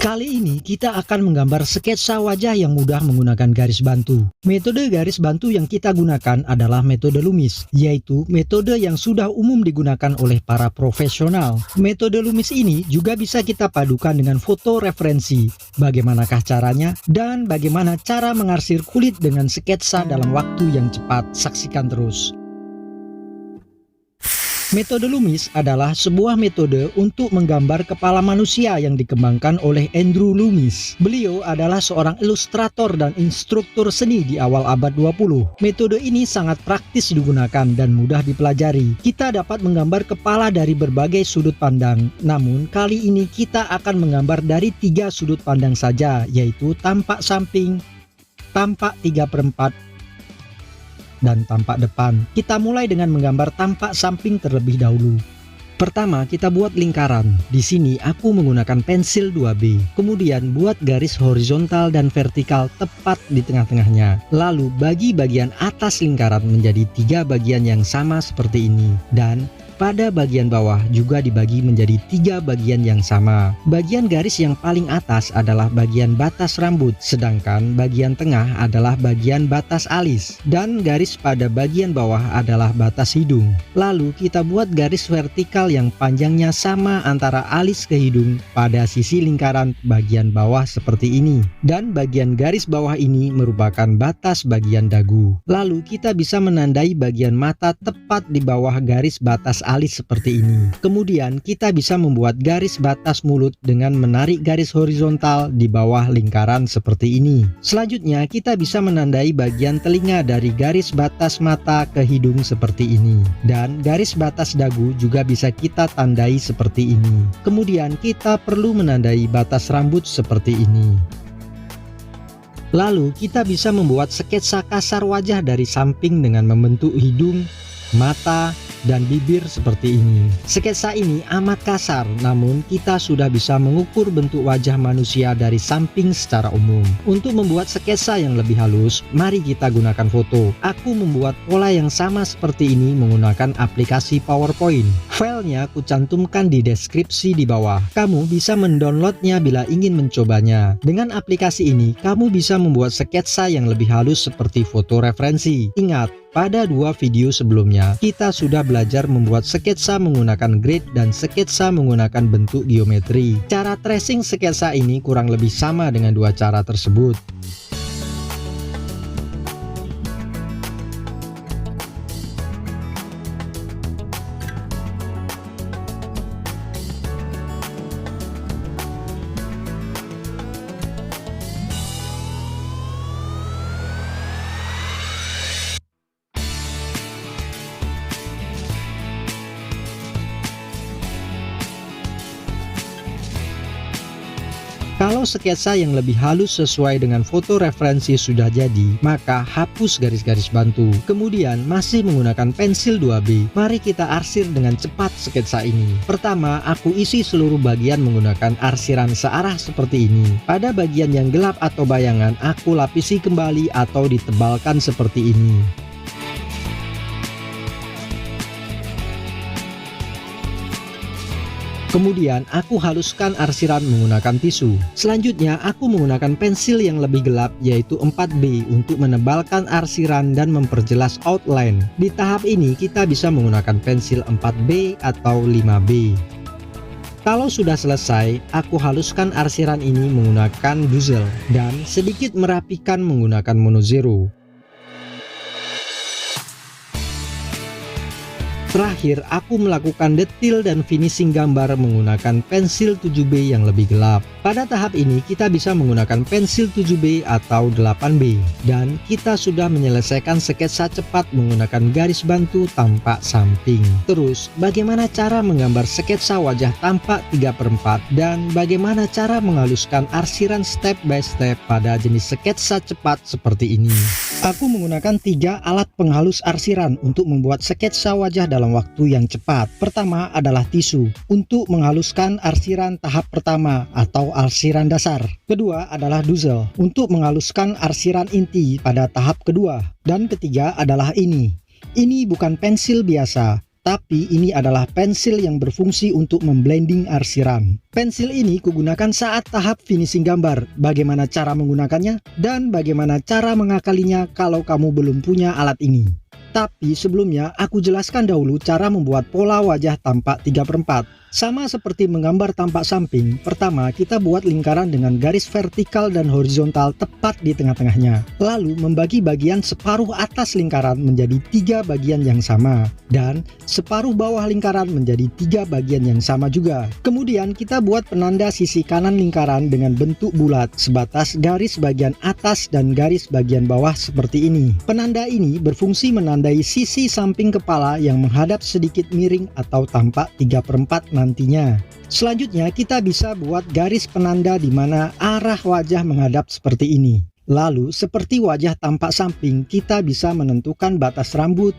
Kali ini kita akan menggambar sketsa wajah yang mudah menggunakan garis bantu. Metode garis bantu yang kita gunakan adalah metode Loomis, yaitu metode yang sudah umum digunakan oleh para profesional. Metode Loomis ini juga bisa kita padukan dengan foto referensi. Bagaimanakah caranya? Dan bagaimana cara mengarsir kulit dengan sketsa dalam waktu yang cepat? Saksikan terus. Metode Loomis adalah sebuah metode untuk menggambar kepala manusia yang dikembangkan oleh Andrew Loomis. Beliau adalah seorang ilustrator dan instruktur seni di awal abad 20. Metode ini sangat praktis digunakan dan mudah dipelajari. Kita dapat menggambar kepala dari berbagai sudut pandang. Namun kali ini kita akan menggambar dari 3 sudut pandang saja, yaitu tampak samping, tampak 3/4, dan tampak depan. Kita mulai dengan menggambar tampak samping terlebih dahulu. Pertama, kita buat lingkaran. Di sini aku menggunakan pensil 2B. Kemudian buat garis horizontal dan vertikal tepat di tengah-tengahnya. Lalu bagi bagian atas lingkaran menjadi 3 bagian yang sama seperti ini. Dan pada bagian bawah juga dibagi menjadi 3 bagian yang sama. Bagian garis yang paling atas adalah bagian batas rambut, sedangkan bagian tengah adalah bagian batas alis, dan garis pada bagian bawah adalah batas hidung. Lalu kita buat garis vertikal yang panjangnya sama antara alis ke hidung pada sisi lingkaran bagian bawah seperti ini. Dan bagian garis bawah ini merupakan batas bagian dagu. Lalu kita bisa menandai bagian mata tepat di bawah garis batas alis seperti ini. Kemudian kita bisa membuat garis batas mulut dengan menarik garis horizontal di bawah lingkaran seperti ini. Selanjutnya kita bisa menandai bagian telinga dari garis batas mata ke hidung seperti ini. Dan garis batas dagu juga bisa kita tandai seperti ini. Kemudian kita perlu menandai batas rambut seperti ini. Lalu kita bisa membuat sketsa kasar wajah dari samping dengan membentuk hidung, mata, dan bibir seperti ini. Sketsa ini amat kasar, namun kita sudah bisa mengukur bentuk wajah manusia dari samping secara umum. Untuk membuat sketsa yang lebih halus, mari kita gunakan foto. Aku membuat pola yang sama seperti ini menggunakan aplikasi PowerPoint. Filenya aku cantumkan di deskripsi di bawah. Kamu bisa mendownloadnya bila ingin mencobanya. Dengan aplikasi ini, kamu bisa membuat sketsa yang lebih halus seperti foto referensi. Ingat, pada 2 video sebelumnya, kita sudah belajar membuat sketsa menggunakan grid dan sketsa menggunakan bentuk geometri. Cara tracing sketsa ini kurang lebih sama dengan 2 cara tersebut. Kalau sketsa yang lebih halus sesuai dengan foto referensi sudah jadi, maka hapus garis-garis bantu. Kemudian masih menggunakan pensil 2B, mari kita arsir dengan cepat sketsa ini. Pertama, aku isi seluruh bagian menggunakan arsiran searah seperti ini. Pada bagian yang gelap atau bayangan, aku lapisi kembali atau ditebalkan seperti ini. Kemudian aku haluskan arsiran menggunakan tisu. Selanjutnya aku menggunakan pensil yang lebih gelap yaitu 4B untuk menebalkan arsiran dan memperjelas outline. Di tahap ini kita bisa menggunakan pensil 4B atau 5B. Kalau sudah selesai, aku haluskan arsiran ini menggunakan bezel dan sedikit merapikan menggunakan mono zero. Terakhir, aku melakukan detail dan finishing gambar menggunakan pensil 7B yang lebih gelap. Pada tahap ini, kita bisa menggunakan pensil 7B atau 8B. Dan kita sudah menyelesaikan sketsa cepat menggunakan garis bantu tampak samping. Terus, bagaimana cara menggambar sketsa wajah tampak 3/4 dan bagaimana cara menghaluskan arsiran step by step pada jenis sketsa cepat seperti ini. Aku menggunakan 3 alat penghalus arsiran untuk membuat sketsa wajah dalam waktu yang cepat. Pertama adalah tisu untuk menghaluskan arsiran tahap pertama atau arsiran dasar. Kedua adalah bezel untuk menghaluskan arsiran inti pada tahap kedua. Dan ketiga adalah ini. Ini bukan pensil biasa. Tapi ini adalah pensil yang berfungsi untuk memblending arsiran. Pensil ini kugunakan saat tahap finishing gambar. Bagaimana cara menggunakannya dan bagaimana cara mengakalinya kalau kamu belum punya alat ini. Tapi sebelumnya aku jelaskan dahulu cara membuat pola wajah tampak 3/4. Sama seperti menggambar tampak samping, pertama kita buat lingkaran dengan garis vertikal dan horizontal tepat di tengah-tengahnya. Lalu membagi bagian separuh atas lingkaran menjadi 3 bagian yang sama. Dan separuh bawah lingkaran menjadi 3 bagian yang sama juga. Kemudian kita buat penanda sisi kanan lingkaran dengan bentuk bulat sebatas garis bagian atas dan garis bagian bawah seperti ini. Penanda ini berfungsi menandai sisi samping kepala yang menghadap sedikit miring atau tampak 3/4 nantinya. Selanjutnya kita bisa buat garis penanda di mana arah wajah menghadap seperti ini. Lalu seperti wajah tampak samping kita bisa menentukan batas rambut,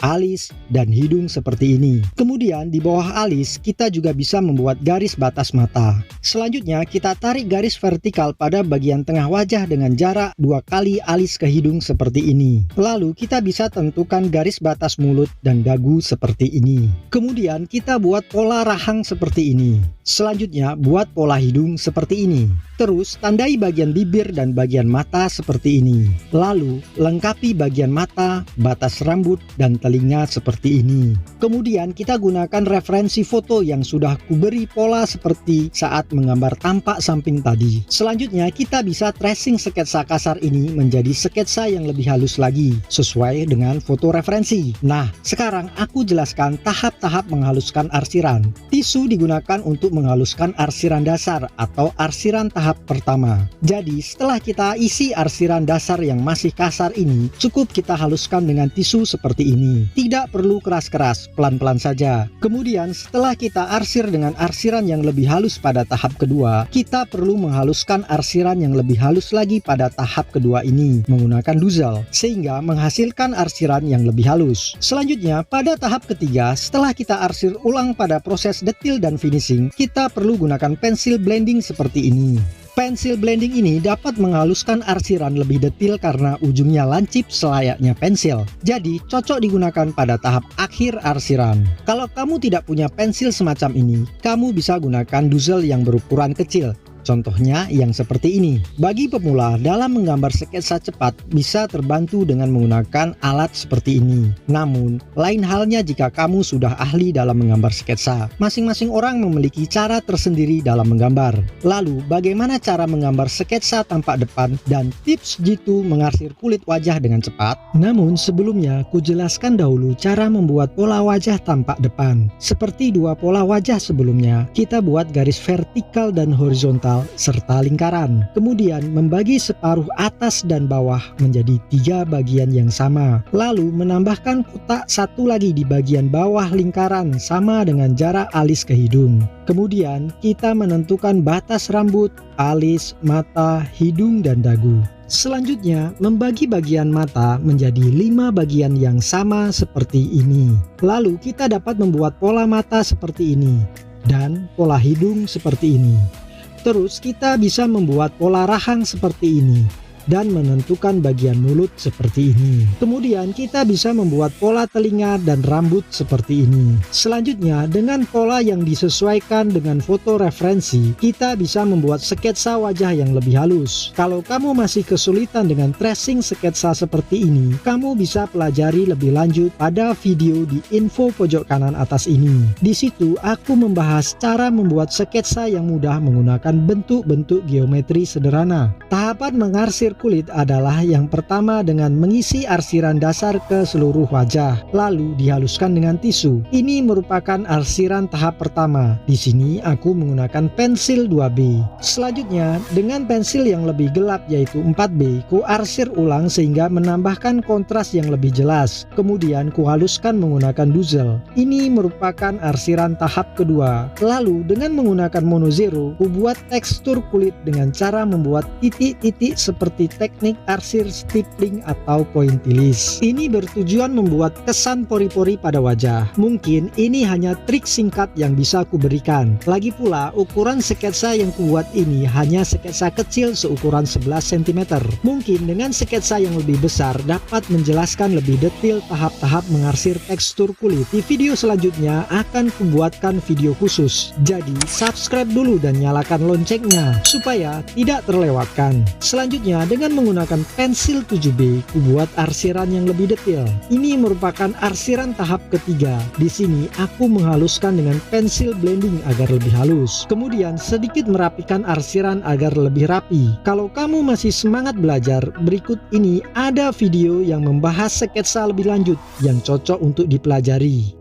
alis, dan hidung seperti ini. Kemudian di bawah alis kita juga bisa membuat garis batas mata. Selanjutnya kita tarik garis vertikal pada bagian tengah wajah dengan jarak 2 kali alis ke hidung seperti ini. Lalu kita bisa tentukan garis batas mulut dan dagu seperti ini. Kemudian kita buat pola rahang seperti ini. Selanjutnya buat pola hidung seperti ini. Terus tandai bagian bibir dan bagian mata seperti ini. Lalu lengkapi bagian mata, batas rambut, dan telinga seperti ini. Kemudian kita gunakan referensi foto yang sudah kuberi pola seperti saat menggambar tampak samping tadi. Selanjutnya kita bisa tracing sketsa kasar ini menjadi sketsa yang lebih halus lagi sesuai dengan foto referensi. Nah, sekarang aku jelaskan tahap-tahap menghaluskan arsiran. Tisu digunakan untuk menghaluskan arsiran dasar atau arsiran tahap pertama. Jadi setelah kita isi arsiran dasar yang masih kasar ini, cukup kita haluskan dengan tisu seperti ini. Tidak perlu keras-keras, pelan-pelan saja. Kemudian setelah kita arsir dengan arsiran yang lebih halus pada tahap kedua, kita perlu menghaluskan arsiran yang lebih halus lagi pada tahap kedua ini menggunakan duzel, sehingga menghasilkan arsiran yang lebih halus. Selanjutnya pada tahap ketiga, setelah kita arsir ulang pada proses detil dan finishing, kita perlu gunakan pensil blending seperti ini. Pensil blending ini dapat menghaluskan arsiran lebih detil karena ujungnya lancip selayaknya pensil. Jadi cocok digunakan pada tahap akhir arsiran. Kalau kamu tidak punya pensil semacam ini, kamu bisa gunakan duzel yang berukuran kecil. Contohnya yang seperti ini. Bagi pemula dalam menggambar sketsa cepat bisa terbantu dengan menggunakan alat seperti ini. Namun, lain halnya jika kamu sudah ahli dalam menggambar sketsa. Masing-masing orang memiliki cara tersendiri dalam menggambar. Lalu, bagaimana cara menggambar sketsa tampak depan dan tips jitu mengarsir kulit wajah dengan cepat? Namun, sebelumnya kujelaskan dahulu cara membuat pola wajah tampak depan. Seperti dua pola wajah sebelumnya, kita buat garis vertikal dan horizontal serta lingkaran. Kemudian membagi separuh atas dan bawah menjadi 3 bagian yang sama. Lalu menambahkan kotak satu lagi di bagian bawah lingkaran sama dengan jarak alis ke hidung. Kemudian kita menentukan batas rambut, alis, mata, hidung, dan dagu. Selanjutnya membagi bagian mata menjadi 5 bagian yang sama seperti ini. Lalu kita dapat membuat pola mata seperti ini dan pola hidung seperti ini. Terus kita bisa membuat pola rahang seperti ini dan menentukan bagian mulut seperti ini. Kemudian kita bisa membuat pola telinga dan rambut seperti ini. Selanjutnya dengan pola yang disesuaikan dengan foto referensi, kita bisa membuat sketsa wajah yang lebih halus. Kalau kamu masih kesulitan dengan tracing sketsa seperti ini, kamu bisa pelajari lebih lanjut pada video di info pojok kanan atas ini. Di situ aku membahas cara membuat sketsa yang mudah menggunakan bentuk-bentuk geometri sederhana. Tahapan mengarsir kulit adalah yang pertama dengan mengisi arsiran dasar ke seluruh wajah, lalu dihaluskan dengan tisu. Ini merupakan arsiran tahap pertama. Di sini aku menggunakan pensil 2B. Selanjutnya, dengan pensil yang lebih gelap yaitu 4B, ku arsir ulang sehingga menambahkan kontras yang lebih jelas. Kemudian ku haluskan menggunakan duzel. Ini merupakan arsiran tahap kedua. Lalu dengan menggunakan mono zero, ku buat tekstur kulit dengan cara membuat titik-titik seperti seperti teknik arsir stippling atau pointillis. Ini bertujuan membuat kesan pori-pori pada wajah. Mungkin ini hanya trik singkat yang bisa aku berikan. Lagi pula, ukuran sketsa yang kubuat ini hanya sketsa kecil seukuran 11 cm. Mungkin dengan sketsa yang lebih besar dapat menjelaskan lebih detail tahap-tahap mengarsir tekstur kulit. Di video selanjutnya akan kubuatkan video khusus. Jadi, subscribe dulu dan nyalakan loncengnya supaya tidak terlewatkan. Selanjutnya, dengan menggunakan pensil 7B, kubuat arsiran yang lebih detail. Ini merupakan arsiran tahap ketiga. Di sini aku menghaluskan dengan pensil blending agar lebih halus. Kemudian sedikit merapikan arsiran agar lebih rapi. Kalau kamu masih semangat belajar, berikut ini ada video yang membahas sketsa lebih lanjut yang cocok untuk dipelajari.